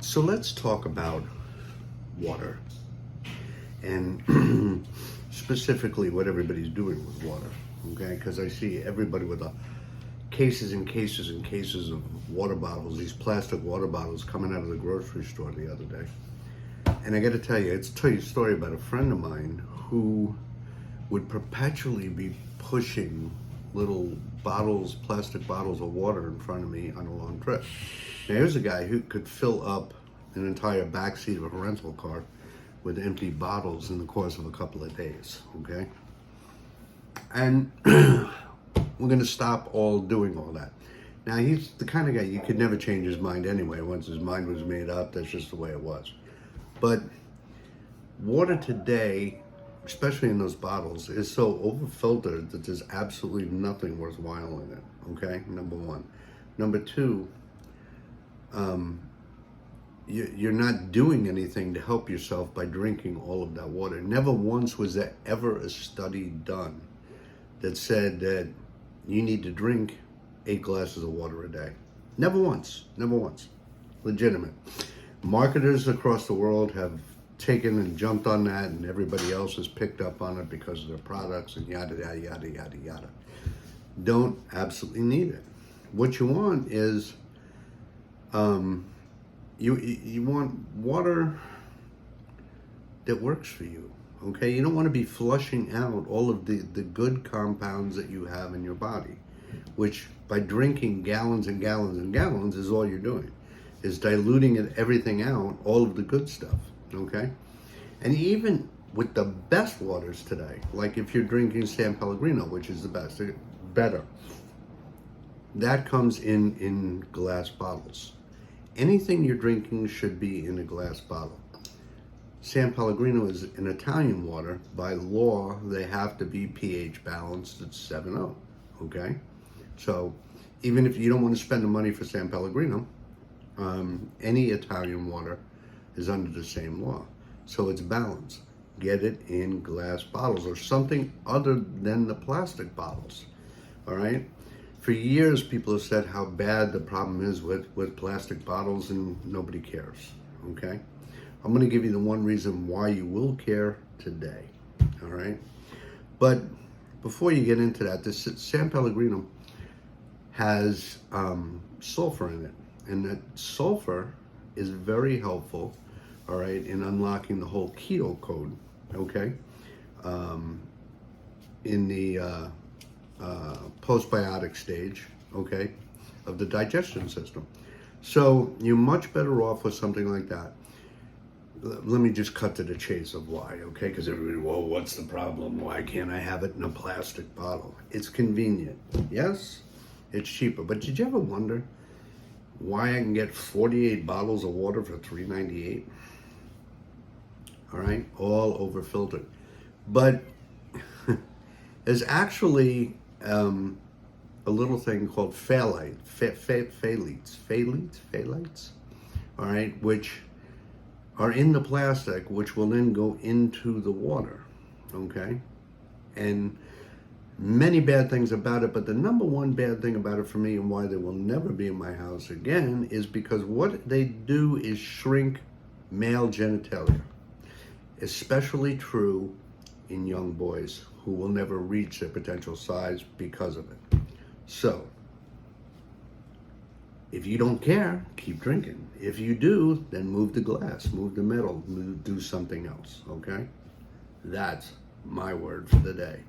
So let's talk about water and specifically what everybody's doing with water, okay? Because I see everybody with cases and cases and cases of water bottles, these plastic water bottles coming out of the grocery store the other day. And I got to tell you, tell you a story about a friend of mine who would perpetually be pushing little bottles, plastic bottles of water in front of me on a long trip. Now here's a guy who could fill up an entire backseat of a rental car with empty bottles in the course of a couple of days, okay? And we're gonna stop all doing all that. Now he's the kind of guy, you could never change his mind anyway. Once his mind was made up, that's just the way it was. But water today, especially in those bottles, is so over-filtered that there's absolutely nothing worthwhile in it, okay? Number one. Number two, you're not doing anything to help yourself by drinking all of that water. Never once was there ever a study done that said that you need to drink 8 glasses of water a day. Never once, never once. Legitimate. Marketers across the world have taken and jumped on that, and everybody else has picked up on it because of their products and yada, yada, yada, yada, yada. Don't absolutely need it. What you want is, you want water that works for you, okay? You don't want to be flushing out all of the good compounds that you have in your body, which by drinking gallons and gallons and gallons is all you're doing, is diluting everything out, all of the good stuff, okay? And even with the best waters today, like if you're drinking San Pellegrino, which is the best, better, that comes in glass bottles. Anything you're drinking should be in a glass bottle. San Pellegrino is an Italian water. By law, they have to be pH balanced at 7.0, okay? So even if you don't want to spend the money for San Pellegrino, any Italian water is under the same law. So it's balanced. Get it in glass bottles or something other than the plastic bottles, all right? For years, people have said how bad the problem is with plastic bottles, and nobody cares, okay? I'm gonna give you the one reason why you will care today, all right? But before you get into that, this San Pellegrino has sulfur in it, and that sulfur is very helpful, all right, in unlocking the whole keto code, okay? In the postbiotic stage, okay, of the digestion system. So you're much better off with something like that. Let me just cut to the chase of why, okay? Because everybody, well, what's the problem? Why can't I have it in a plastic bottle? It's convenient. Yes, it's cheaper. But did you ever wonder why I can get 48 bottles of water for $3.98? All right, all over filtered. But there's actually a little thing called phthalates, all right, which are in the plastic, which will then go into the water, okay? And many bad things about it, but the number one bad thing about it for me and why they will never be in my house again is because what they do is shrink male genitalia, especially true in young boys who will never reach their potential size because of it. So, if you don't care, keep drinking. If you do, then move the glass, move the metal, do something else, okay? That's my word for the day.